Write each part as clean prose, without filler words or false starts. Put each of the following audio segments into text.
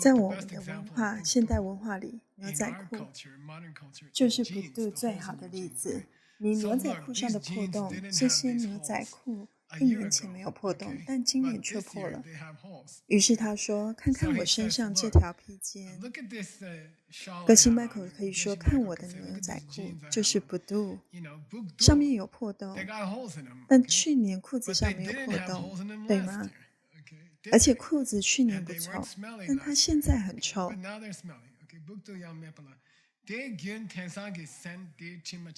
在我们的文化，现代文化里，牛仔裤就是不度最好的例子。你牛仔裤上的破洞，这些牛仔裤1年前没有破洞，但今年却破了。于是他说：“看看我身上这条披肩。”歌星 Michael 可以说：“看我的牛仔裤，就是不度，上面有破洞，但去年裤子上没有破洞，对吗？而且裤子去年不臭，但它现在很臭。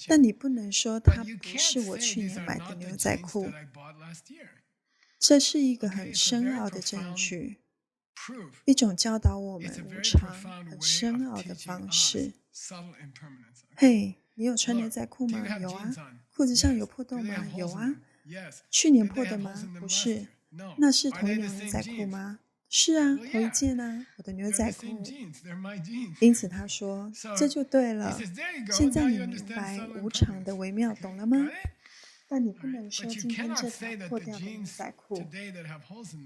但你不能说它不是我去年买的牛仔裤。这是一个很深奥的证据。一种教导我们无常、很深奥的方式。嘿，你有穿牛仔裤吗？有啊。裤子上有破洞吗？有啊。去年破的吗？不是。那是同一条牛仔裤吗？是啊，同一件啊，我的牛仔裤。因此他说，这就对了。现在你明白无常的微妙，懂了吗？但你不能说今天这条破掉的牛仔裤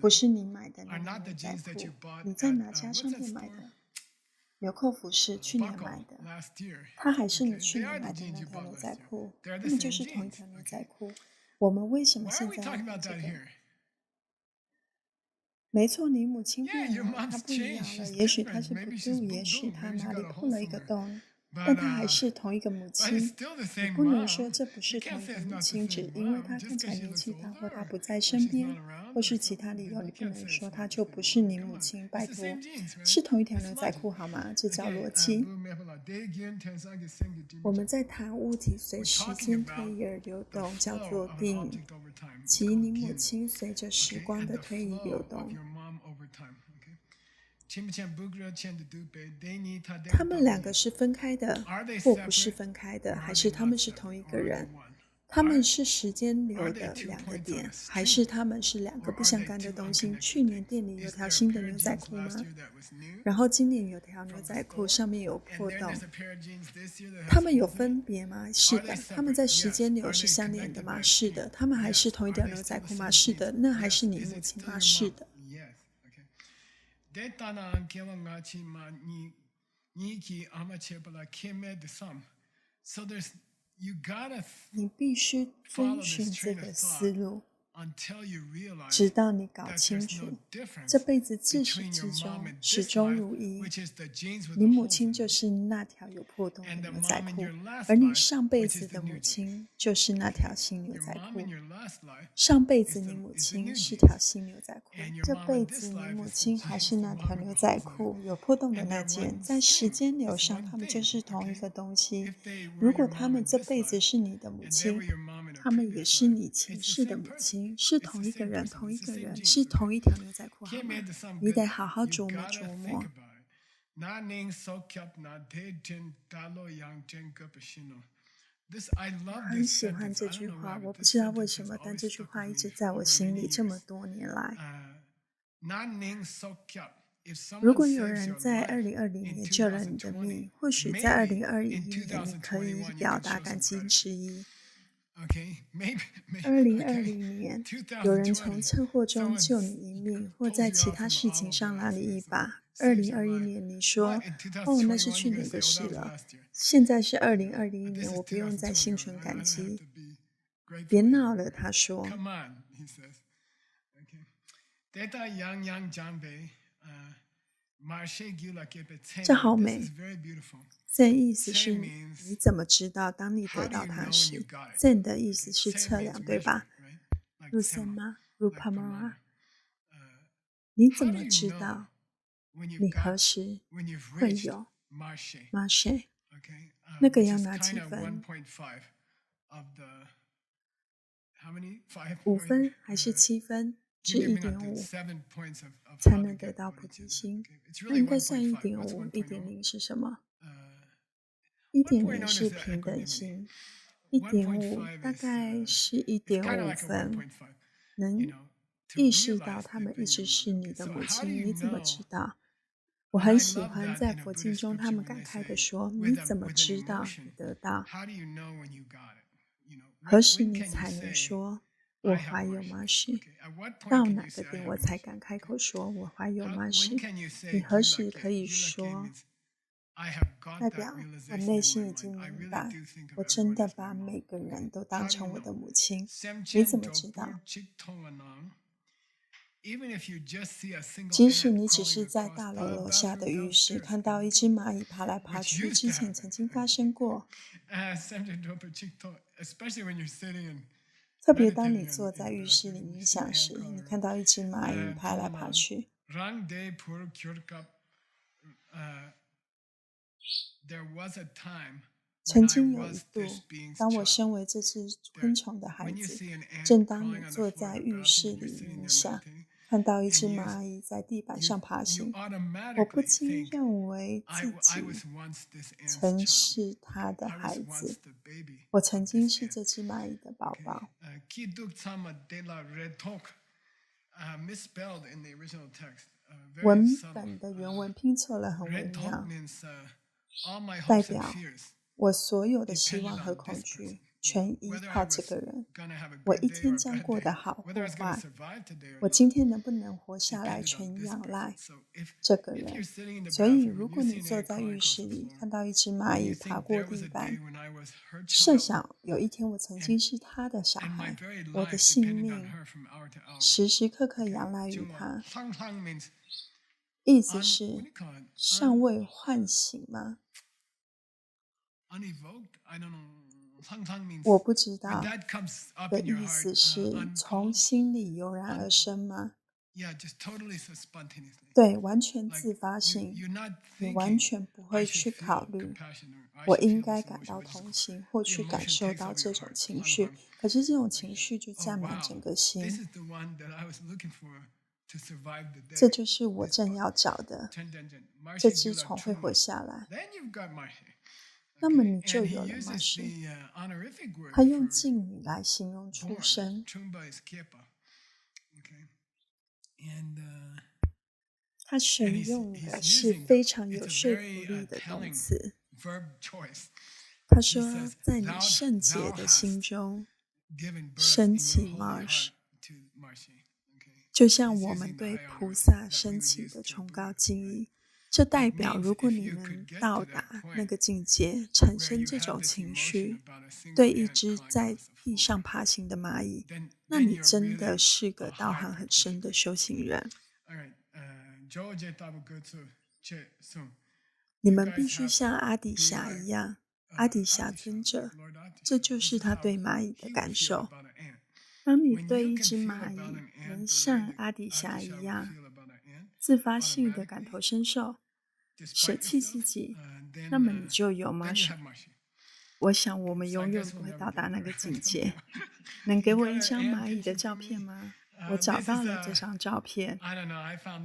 不是你买的那个牛仔裤，你在哪家商店买的？纽扣服是去年买的，它还是你去年买的那条牛仔裤，它们就是同一条牛仔裤。我们为什么现在要谈这个？没错，你母亲变了，她不一样了。也许她是不度，也许她哪里破了一个洞，但她还是同一个母亲。你不能说这不是同一个母亲，只因为她看起来年纪大，或她不在身边，或是其他理由，你不能说她就不是你母亲。拜托，是同一条牛仔裤好吗？这叫逻辑。我们在谈物体随时间推移而流动，叫做定，即你母亲随着时光的推移流动。他们两个是分开的，或不是分开的，还是他们是同一个人？他们是时间流的两个点，还是他们是两个不相干的东西？去年店里有条新的牛仔裤吗？然后今年有条牛仔裤上面有破洞，他们有分别吗？是的。他们在时间流是相连的吗？是的。他们还是同一条牛仔裤吗？是的。那还是你母亲吗？是的。你必须遵循这个思路，直到你搞清楚，这辈子自始至终始终如一。你母亲就是那条有破洞的牛仔裤，而你上辈子的母亲就是那条新牛仔裤。上辈子你母亲是条新牛仔裤，这辈子你母亲还是那条牛仔裤，有破洞的那件。在时间流上，他们就是同一个东西。如果他们这辈子是你的母亲，他们也是你前世的母亲，是同一个人，同一个人，是同一条牛仔裤，好吗？你得好好琢磨琢磨。我很喜欢这句话，我不知道为什么，但这句话一直在我心里这么多年来。如果有人在2020年救了你的命，或许在2021年你可以表达感激之意。2020年，有人从车祸中救你一命，或在其他事情上拉你一把。2021年，你说：“哦，那是去年的事了。”现在是2021年，我不用再心存感激。别闹了，他说。这好美。Zen 意思是你怎么知道当你得到它时。Zen 的意思是测量，对吧？入 Zen 吗？入 Pamara？你怎么知道你何时会有 Marche？ 那个要拿几分？5分还是7分？是1.5才能得到菩提心。那应该算1.5。1.0是什么？1.0是平等心。1.5大概是1.5分。能意识到他们一直是你的母亲，你怎么知道？我很喜欢在佛经中他们感慨地说：“你怎么知道你得到？何时你才能说我怀有吗？是到哪个点我才敢开口说我怀有吗？是你何时可以说？代表我内心已经明白，我真的把每个人都当成我的母亲。你怎么知道？即使你只是在大楼楼下的浴室看到一只蚂蚁爬来爬去，之前曾经发生过。特别当你坐在浴室里冥想时，你看到一只蚂蚁爬来爬去。曾经有一度，当我身为这只昆虫的孩子，正当你坐在浴室里冥想，看到一只蚂蚁在地板上爬行，我不禁认为自己曾是它的孩子。我曾经是这只蚂蚁的宝宝。文本的原文拼错了很微妙，代表我所有的希望和恐惧全依靠这个人。我一天将过得好或坏，我今天能不能活下来全仰赖这个人。所以如果你坐在浴室里看到一只蚂蚁爬过地板，设想有一天我曾经是他的小孩，我的性命时时刻刻仰赖于他，意思是尚未唤醒吗？我不知道的意思是从心里油然而生吗？对，完全自发性，你完全不会去考虑我应该感到同情或去感受到这种情绪，可是这种情绪就占满整个心。这就是我正要找的，这只虫会活下来。那么你就有了吗？是，他用敬语来形容出生，他选用的是非常有说服力的动词。他说，在你圣洁的心中升起 marsh， 就像我们对菩萨升起的崇高敬意。这代表，如果你能到达那个境界，产生这种情绪，对一只在地上爬行的蚂蚁，那你真的是个道行很深的修行人。你们必须像阿底峡一样，阿底峡尊者，这就是他对蚂蚁的感受。当你对一只蚂蚁能像阿底峡一样，自发性的感同身受，舍弃自己，那么你就有吗？我想我们永远不会到达那个境界。能给我一张蚂蚁的照片吗？我找到了这张照片，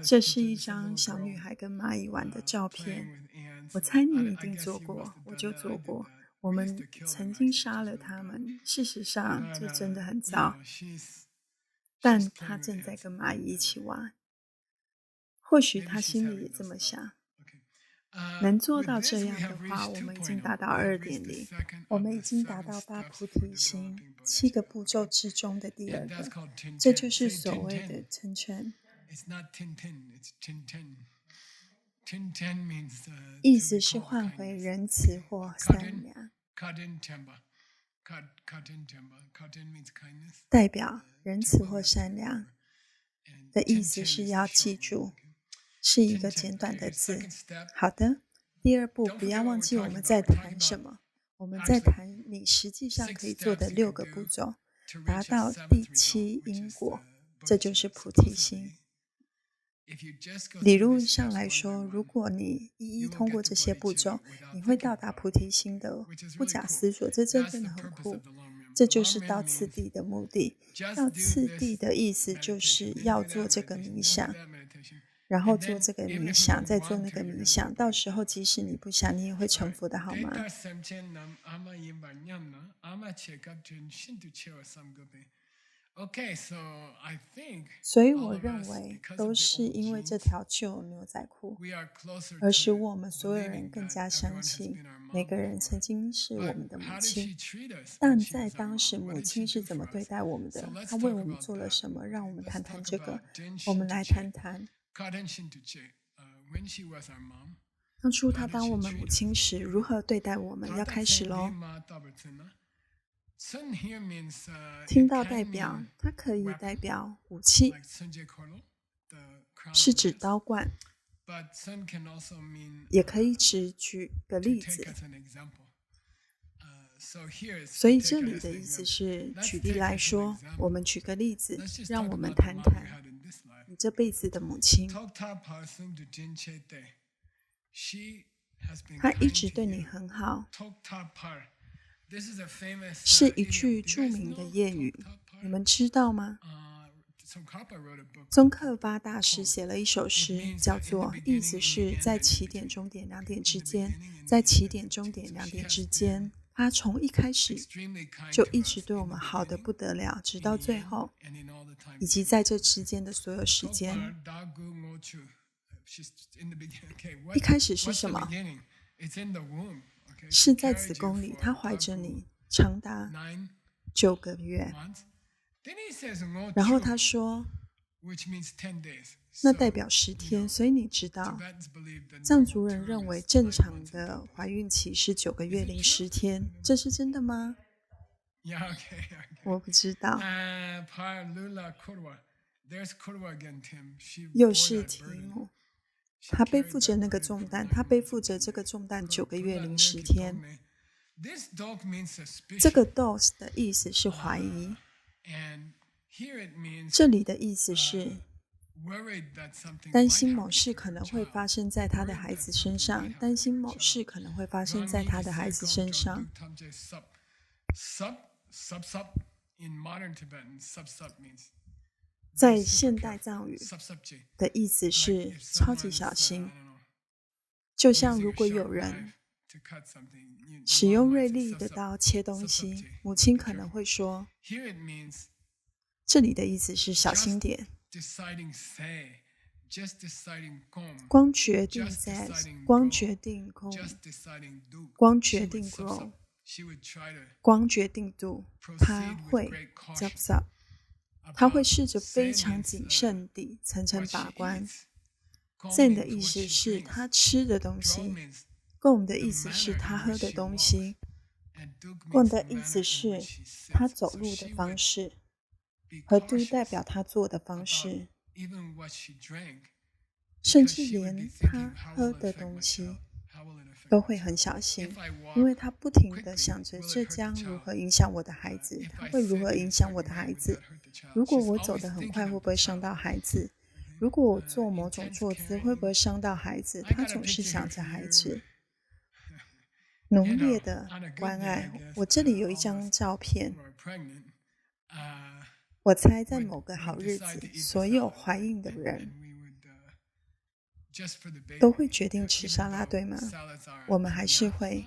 这是一张小女孩跟蚂蚁玩的照片。我猜你一定做过，我就做过。我们曾经杀了它们，事实上这真的很糟。但她正在跟蚂蚁一起玩，或许她心里也这么想。能做到这样的话，我们已经达到2.0，我们已经达到8菩提心7个步骤之中的第2个，这就是所谓的称称。意思是换回仁慈或善良，代表仁慈或善良的意思是要记住，是一个简短的字。好的，第2步，不要忘记我们在谈什么。我们在谈你实际上可以做的6个步骤，达到第7因果，这就是菩提心。理论上来说，如果你一一通过这些步骤，你会到达菩提心的，不假思索，这真的很酷。这就是到次第的目的。到次第的意思就是要做这个冥想，然后做这个冥想，再做那个冥想，到时候即使你不想，你也会成佛的，好吗？所以我认为都是因为这条旧牛仔裤，而使我们所有人更加相信每个人曾经是我们的母亲。但在当时，母亲是怎么对待我们的？她为我们做了什么？让我们谈谈这个。我们来谈谈当初她当我们母亲时如何对待我们。要开始咯。听到代表，它可以代表武器，是指刀冠，也可以举个例子。所以这里的意思是，举例来说，我们举个例子，让我们谈谈你这辈子的母亲。她一直对你很好，是一句著名的谚语，你们知道吗？宗喀巴大师写了一首诗，叫做意思是在起点终点两点之间，在起点终点两点之间，他从一开始就一直对我们好得不得了，直到最后，以及在这之间的所有时间。一开始是什么？是在子宫里，他怀着你长达9个月。然后他说那代表10天，所以你知道藏族人认为正常的怀孕期是9个月零10天，这是真的吗？我不知道。又是提姆，他背负着那个重担，他背负着这个重担9个月零10天。这个 dos 的意思是怀疑，这里的意思是担心某事可能会发生在他的孩子身上，担心某事可能会发生在他的孩子身上。在现代藏语的意思是超级小心，就像如果有人使用锐利的刀切东西，母亲可能会说，这里的意思是小心点。光决定 that， 光决定 com， 光决定 grow， 光决定 do， 他会 zap zap， 他会试着非常谨慎地层层把关。Zen 的意思是他吃的东西， Gom 的意思是他喝的东西， Gon 的意思是他走路的方式，和 Do 代表他做的方式，甚至连他喝的东西都会很小心，因为他不停地想着这将如何影响我的孩子，他会如何影响我的孩子，如果我走得很快会不会伤到孩子，如果我做某种坐姿会不会伤到孩子，他总是想着孩子。浓烈的关爱。我这里有一张照片，我猜在某个好日子，所有怀孕的人都会决定吃沙拉，对吗？我们还是会，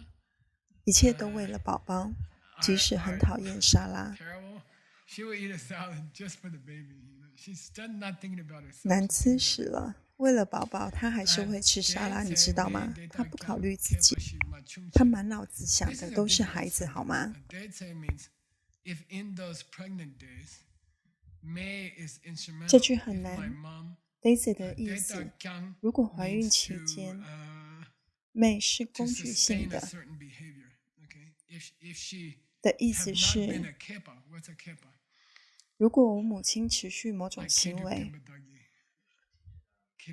一切都为了宝宝，即使很讨厌沙拉。难吃死了，为了宝宝，他还是会吃沙拉，你知道吗？他不考虑自己，他满脑子想的都是孩子，好吗？这句很难。Daisy 的意思，如果怀孕期间，May 是工具性的意思是，如果我母亲持续某种行为，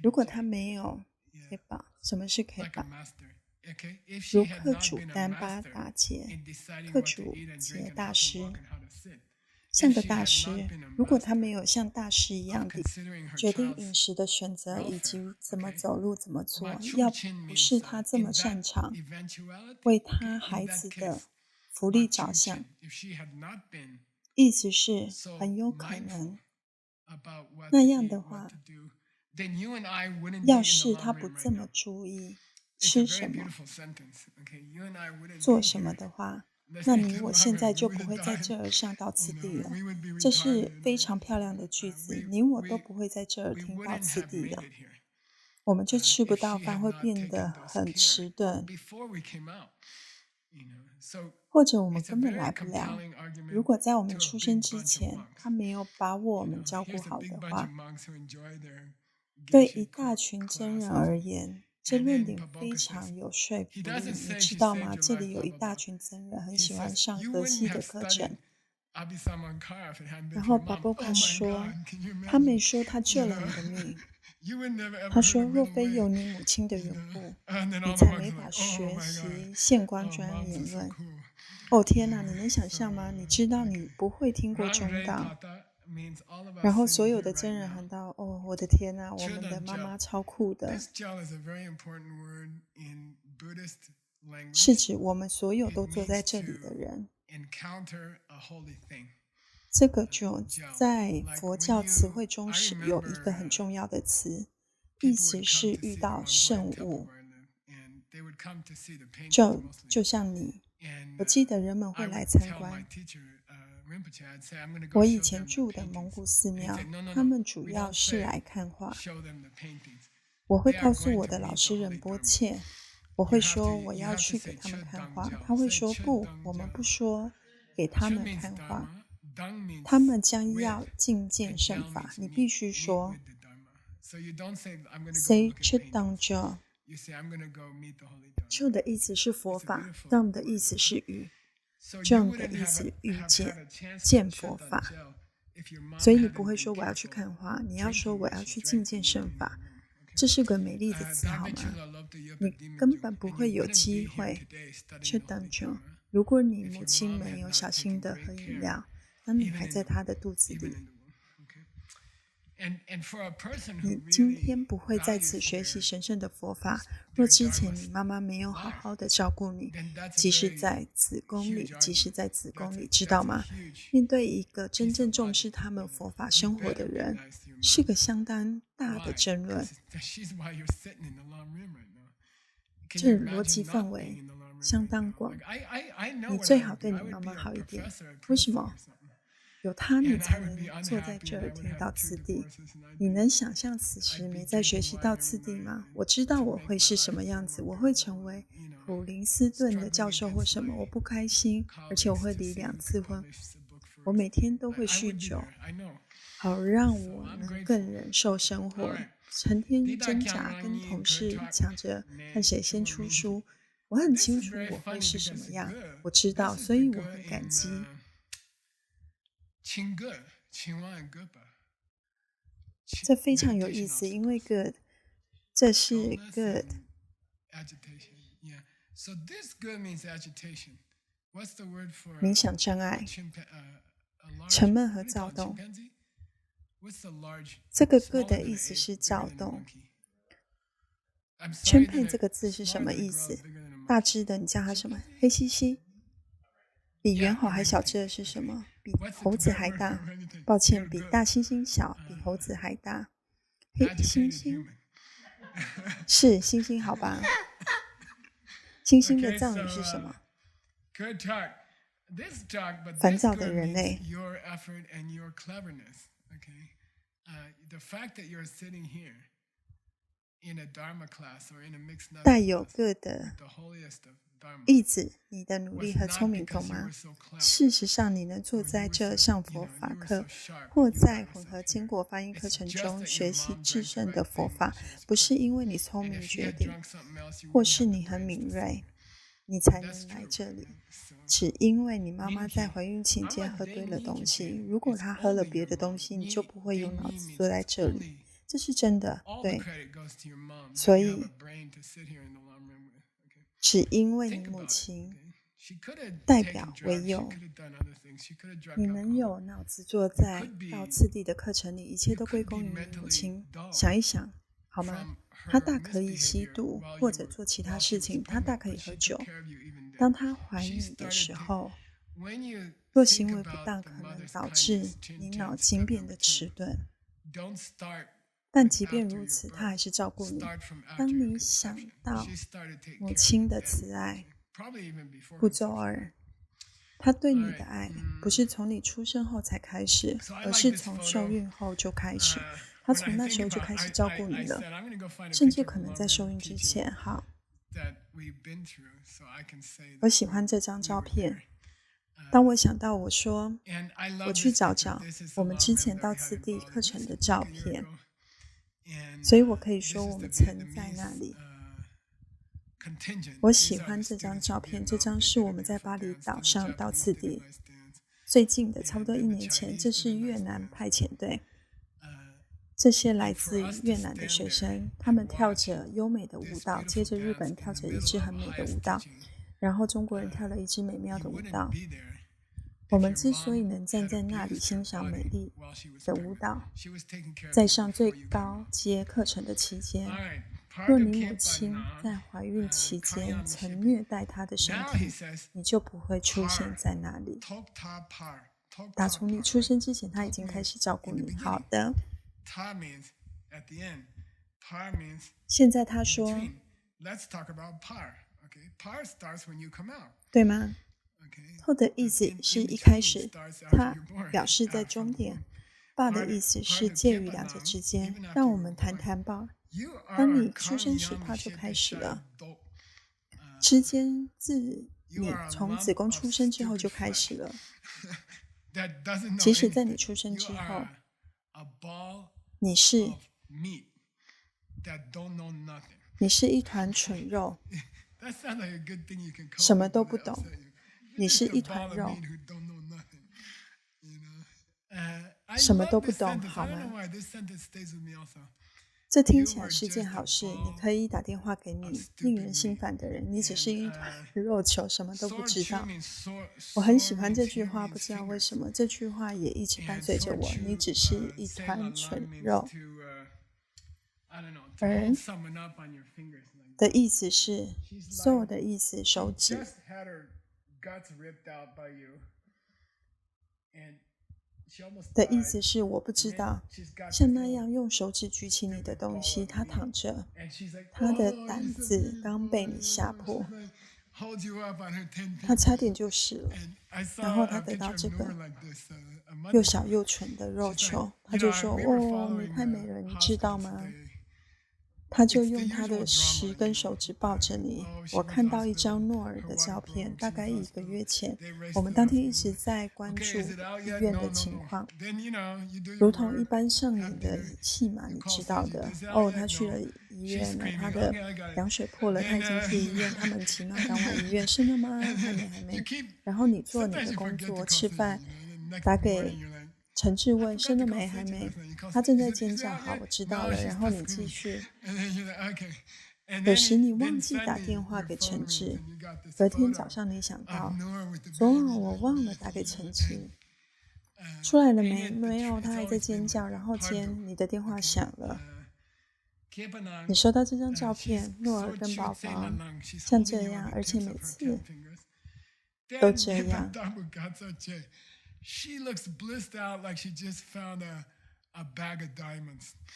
如果她没有 kepa， 什么是 kepa？ 如克主丹巴达杰，克主杰大师，像个大师，如果他没有像大师一样的决定饮食的选择以及怎么走路怎么做，要不是他这么擅长为他孩子的福利着想，意思是很有可能那样的话，要是他不这么注意吃什么做什么的话，那你我现在就不会在这儿上到此地了。这是非常漂亮的句子，你我都不会在这儿听到此地了，我们就吃不到饭，会变得很迟钝，或者我们根本来不了。如果在我们出生之前，他没有把我们照顾好的话，对一大群真人而言，这论点非常有说服力，你知道吗？这里有一大群真人很喜欢上德西的课程，然后巴波卡说，他没说他救了你的命，他说若非有你母亲的缘故，你才没法学习现观专言论。哦天哪，你能想象吗？你知道你不会听过中道，然后所有的真人喊到，哦，我的天哪，我们的妈妈超酷的，是指我们所有都坐在这里的人这个就在佛教词汇中有一个很重要的词，意思是遇到圣物，就像你。我记得人们会来参观我以前住的蒙古寺庙，他们主要是来看画。我会告诉我的老师仁波切，我会说我要去给他们看画，他会说不，我们不说给他们看画，他们将要觐见圣法，你必须说 say Chitangjo。 就的意思是佛法， Dam 的意思是遇， 正的意思遇见，见佛法。所以你不会说我要去看画，你要说我要去觐见圣法。这是个美丽的词好吗？你根本不会有机会去等久。如果你母亲没有小心的喝饮料，当你还在她的肚子里，你今天不会在此学习神圣的佛法。若之前你妈妈没有好好的照顾你，即使在子宫里，知道吗？面对一个真正重视他们佛法生活的人，是个相当大的争论。这逻辑范围相当广。你最好对你妈妈好一点。为什么？有他，你才能坐在这儿听到次第。你能想象此时没在学习到次第吗？我知道我会是什么样子，我会成为普林斯顿的教授或什么，我不开心，而且我会离2次婚，我每天都会酗酒，好让我能更忍受生活，成天挣扎跟同事抢着看谁先出书。我很清楚我会是什么样，我知道，所以我很感激。这非常有意思，因为 good 这是 good。 冥想障碍、沉闷和躁动。这个 good 的意思是躁动。chimpanzee 这个字是什么意思？大只的你叫它什么？黑猩猩。比猿猴还小只的是什么？比猴子还大。抱歉，比大猩猩小，比猴子还大。黑猩猩是猩猩，好吧？猩猩的藏语是什么？烦躁的人类。带有个的意志，你的努力和聪明，懂吗？事实上，你能坐在这上佛法课，或在混合坚果发音课程中学习至圣的佛法，不是因为你聪明绝顶，或是你很敏锐，你才能来这里，只因为你妈妈在怀孕期间喝对了东西。如果她喝了别的东西，你就不会用脑子坐在这里。这是真的，对。所以只因为你母亲代表为有，你能有脑子坐在到次第的课程里，一切都归功于你母亲。想一想好吗？她大可以吸毒或者做其他事情，她大可以喝酒。当她怀你的时候，若行为不当，可能导致你脑筋变得迟钝。但即便如此，他还是照顾你。当你想到母亲的慈爱，步骤2，他对你的爱不是从你出生后才开始，而是从受孕后就开始。他从那时候就开始照顾你了，甚至可能在受孕之前。好，我喜欢这张照片。当我想到我说我去找我们之前到次第课程的照片，所以我可以说我们曾在那里。我喜欢这张照片，这张是我们在巴厘岛上到次第最近的，差不多1年前。这是越南派遣队，这些来自越南的学生，他们跳着优美的舞蹈，接着日本跳着一支很美的舞蹈，然后中国人跳了一支美妙的舞蹈。我们之所以能站在那里欣赏美丽的舞蹈，在上最高阶课程的期间，若你母亲在怀孕期间曾虐待她的身体，你就不会出现在那里。打从你出生之前，他已经开始照顾你。好的。现在他说，对吗？后的意思是一开始，它表示在终点。爸的意思是介于两者之间。让我们谈谈吧。当你出生时，它就开始了。之间自你从子宫出生之后就开始了。即使在你出生之后，你是一团蠢肉，什么都不懂。你是一团肉，什么都不懂，好吗？这听起来是件好事，你可以打电话给你令人心烦的人，你只是一团肉球，什么都不知道。我很喜欢这句话，不知道为什么，这句话也一直伴随着我，你只是一团蠢肉。而的意思是 ，so 的意思手指。的意思是我不知道，像那样用手指举起你的东西，他躺着，他的胆子刚被你吓破，他差点就死了。然后他得到这个又小又蠢的肉球，他就说：“哦，你太美了，你知道吗？”他就用他的10根手指抱着你。我看到一张诺尔的照片，大概1个月前。我们当天一直在关注医院的情况，如同一般上演的戏码，你知道的。哦，他去了医院了，他的羊水破了，他已经去医院。他们起码赶往医院，生了吗？还没。然后你做你的工作，吃饭，打给陈志问生了没？还没。他正在尖叫。好，我知道了。然后你继续。有时你忘记打电话给陈志，隔天早上你想到，昨晚我忘了打给陈志。出来了没？没有，他还在尖叫。然后你的电话响了。你收到这张照片，诺尔跟宝宝像这样，而且每次都这样。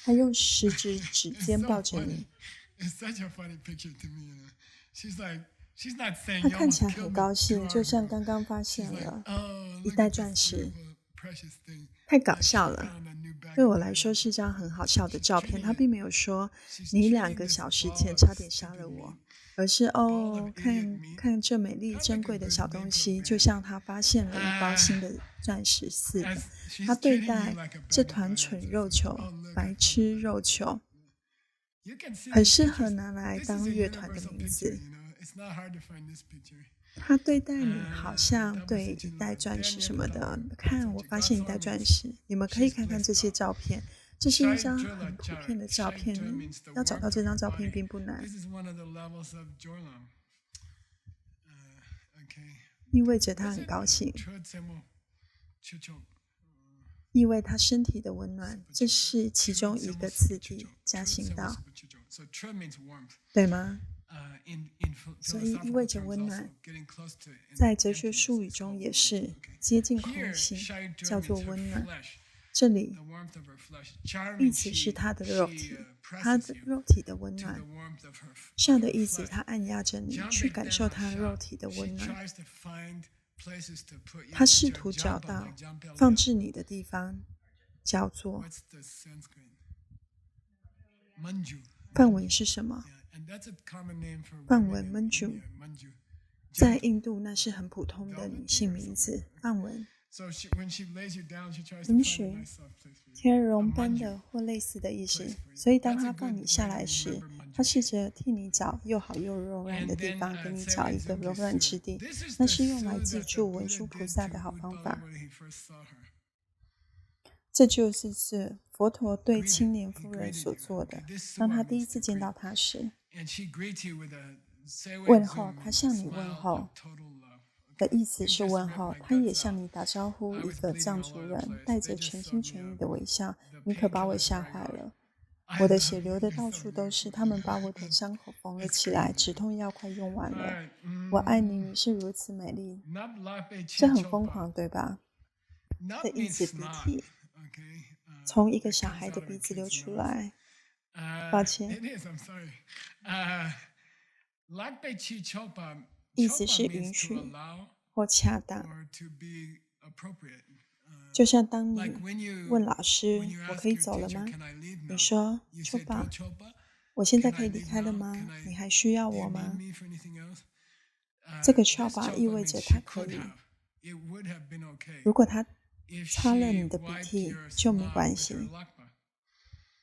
他用10指指尖抱着你。他看起来很高兴，就像刚刚发现了一袋钻石。太搞笑了，对我来说是张很好笑的照片。他并没有说你2个小时前差点杀了我，而是看这美丽珍贵的小东西，就像他发现了一包新的钻石似的。他对待这团蠢肉球，白痴肉球，很适合拿来当乐团的名字。他对待你好像对一袋钻石什么的。看，我发现一袋钻石。你们可以看看这些照片，这是一张很普遍的照片。要找到这张照片并不难，意味着他很高兴，意味他身体的温暖。这是其中一个次第加行道，对吗？所以意味着温暖，在哲学术语中也是接近空性，叫做温暖。这里意思是他的肉体，他的肉体的温暖。上的意思，他按压着你，去感受他肉体的温暖。他试图找到放置你的地方，叫做梵文是什么？梵文 Manju， 在印度那是很普通的女性名字。梵文允许天绒般的或类似的意思。所以当他放你下来时，他试着替你找又好又柔软的地方，给你找一个柔软之地。那是用来记住文殊菩萨的好方法。这就是佛陀对青年夫人所做的。当他第一次见到他时，问候，他向你问候的意思是问候，他也向你打招呼。一个藏族人带着全心全意的微笑。你可把我吓坏了，我的血流的到处都是。他们把我的伤口缝了起来，止痛药快用完了。我爱你，你是如此美丽。这很疯狂，对吧？的一子鼻涕从一个小孩的鼻子流出来。抱歉，意思是允许或恰当。就像当你问老师：“我可以走了吗？”你说：“秋宝，我现在可以离开了吗？你还需要我吗？”这个秋宝意味着他可以。如果他擦了你的鼻涕就没关系，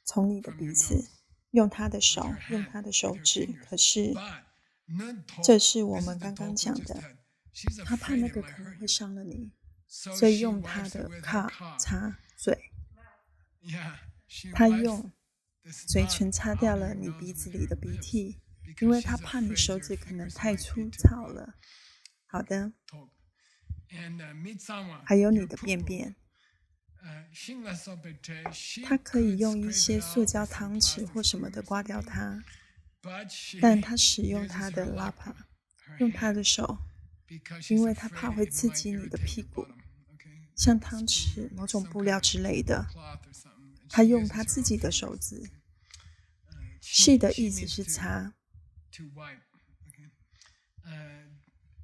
从你的鼻子，用他的手，用他的手指。可是，这是我们刚刚讲的，他怕那个可能会伤了你，所以用他的靠擦嘴。他用嘴唇擦掉了你鼻子里的鼻涕，因为他怕你手指可能太粗糙了。好的，还有你的便便。他可以用一些塑胶汤匙或什么的刮掉它，但他使用他的拉帕，用他的手，因为他怕会刺激你的屁股，像汤匙、某种布料之类的。他用他自己的手指。细的意思是擦。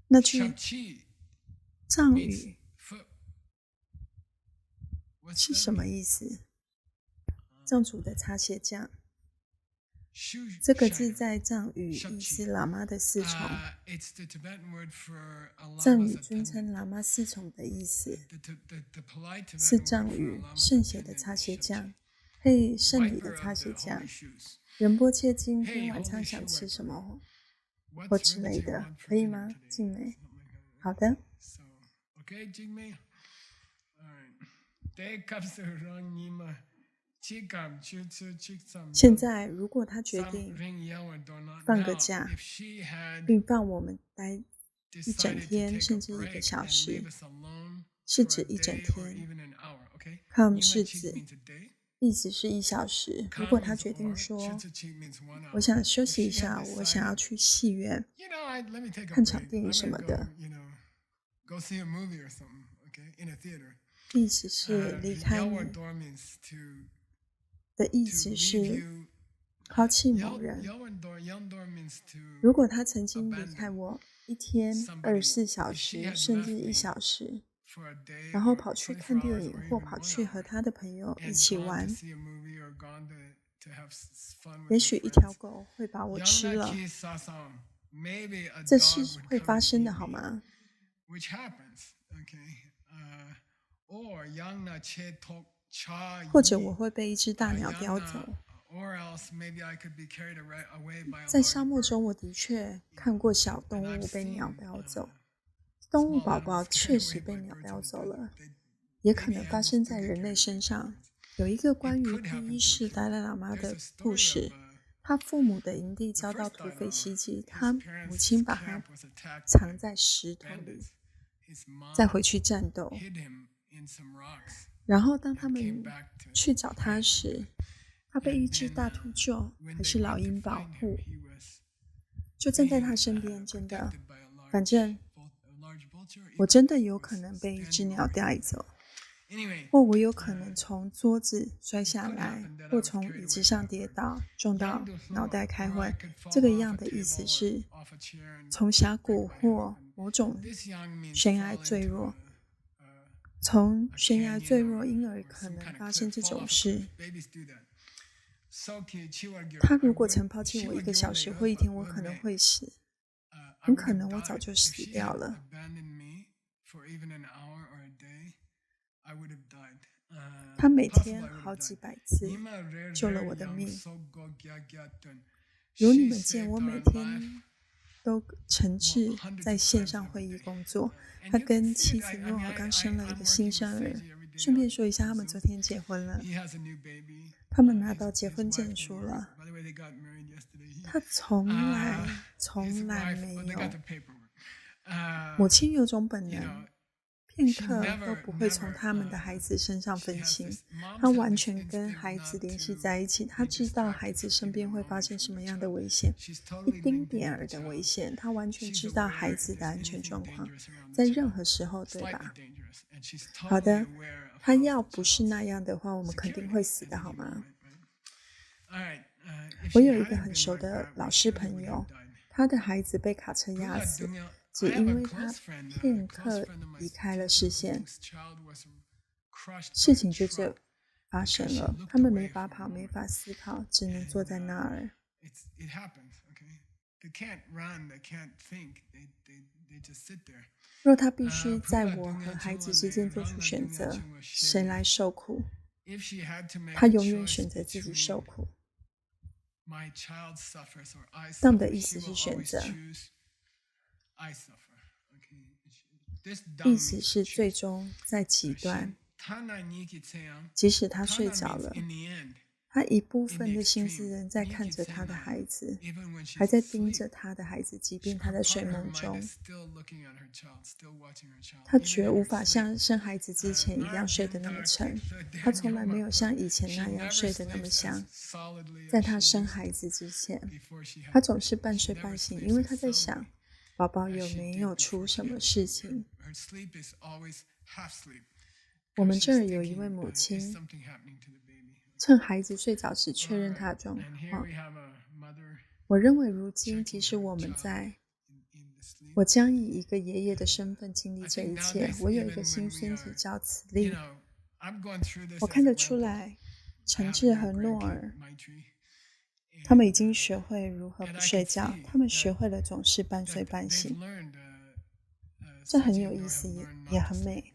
那句藏语是什么意思？藏族的擦鞋匠。这个字在藏语意思喇嘛的侍从。藏语尊称喇嘛侍从的意思，是藏语圣血的擦鞋匠，嘿，圣礼的擦鞋匠。仁波切今天晚上想吃什么或之类的，可以吗，静美？好的。现在，如果他决定放个假，并放我们待一整天，甚至1个小时，是指一整天。Come 是指意思是1小时。如果他决定说，我想休息一下，我想要去戏院看场电影什么的，意思是离开你的意思是抛弃某人。如果他曾经离开我1天、24小时，甚至1小时，然后跑去看电影，或跑去和他的朋友一起玩，也许一条狗会把我吃了。这是会发生的，好吗？或者我会被一只大鸟叼走。在沙漠中，我的确看过小动物被鸟叼走。动物宝宝确实被鸟叼走了，也可能发生在人类身上。有一个关于第1世达赖喇嘛的故事，他父母的营地遭到土匪袭击，他母亲把他藏在石头里，再回去战斗。然后当他们去找他时，他被一只大兔救，还是老鹰保护，就站在他身边。真的，反正我真的有可能被一只鸟带走，或我有可能从桌子摔下来，或从椅子上跌倒，撞到脑袋开坏。这个样的意思是从峡谷或某种悬崖坠落。从悬崖坠落，因而可能发生这种事。他如果曾抛弃我1个小时或1天，我可能会死，很可能我早就死掉了。他每天好几百次救了我的命。如你们见，我每天都诚挚在线上会议工作。他跟妻子诺尔刚生了一个新生儿。顺便说一下，他们昨天结婚了。他们拿到结婚证书了。他从来没有。母亲有种本能，片刻都不会从他们的孩子身上分心。他完全跟孩子联系在一起，他知道孩子身边会发生什么样的危险，一丁点儿的危险，他完全知道孩子的安全状况，在任何时候，对吧？好的，他要不是那样的话，我们肯定会死的，好吗？我有一个很熟的老师朋友，他的孩子被卡车压死，只因为他片刻离开了视线，事情就这发生了。他们没法跑，没法思考，只能坐在那儿。若他必须在我和孩子之间做出选择，谁来受苦？他永远选择自己受苦。Dumb 的意思是选择，意思是最终在极端。即使他睡着了，他一部分的心思仍在看着他的孩子，还在盯着他的孩子，即便他在睡梦中。他绝无法像生孩子之前一样睡得那么沉，他从来没有像以前那样睡得那么香。在他生孩子之前，他总是半睡半醒，因为他在想，宝宝有没有出什么事情。我们这儿有一位母亲，趁孩子睡着时确认他的状况。我认为如今，即使我将以一个爷爷的身份经历这一切。我有一个新孙子叫慈利，我看得出来，诚志和诺尔，他们已经学会如何不睡觉，他们学会了总是半睡半醒。这很有意思，也很美。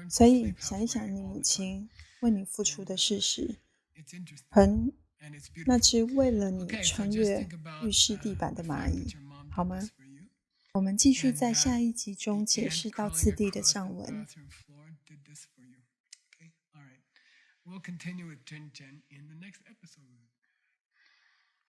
所以想一想你母亲为你付出的事实，和那只为了你穿越浴室地板的蚂蚁，好吗？我们继续在下一集中解释到次第的上文。We'll continue with Jin in the next episode.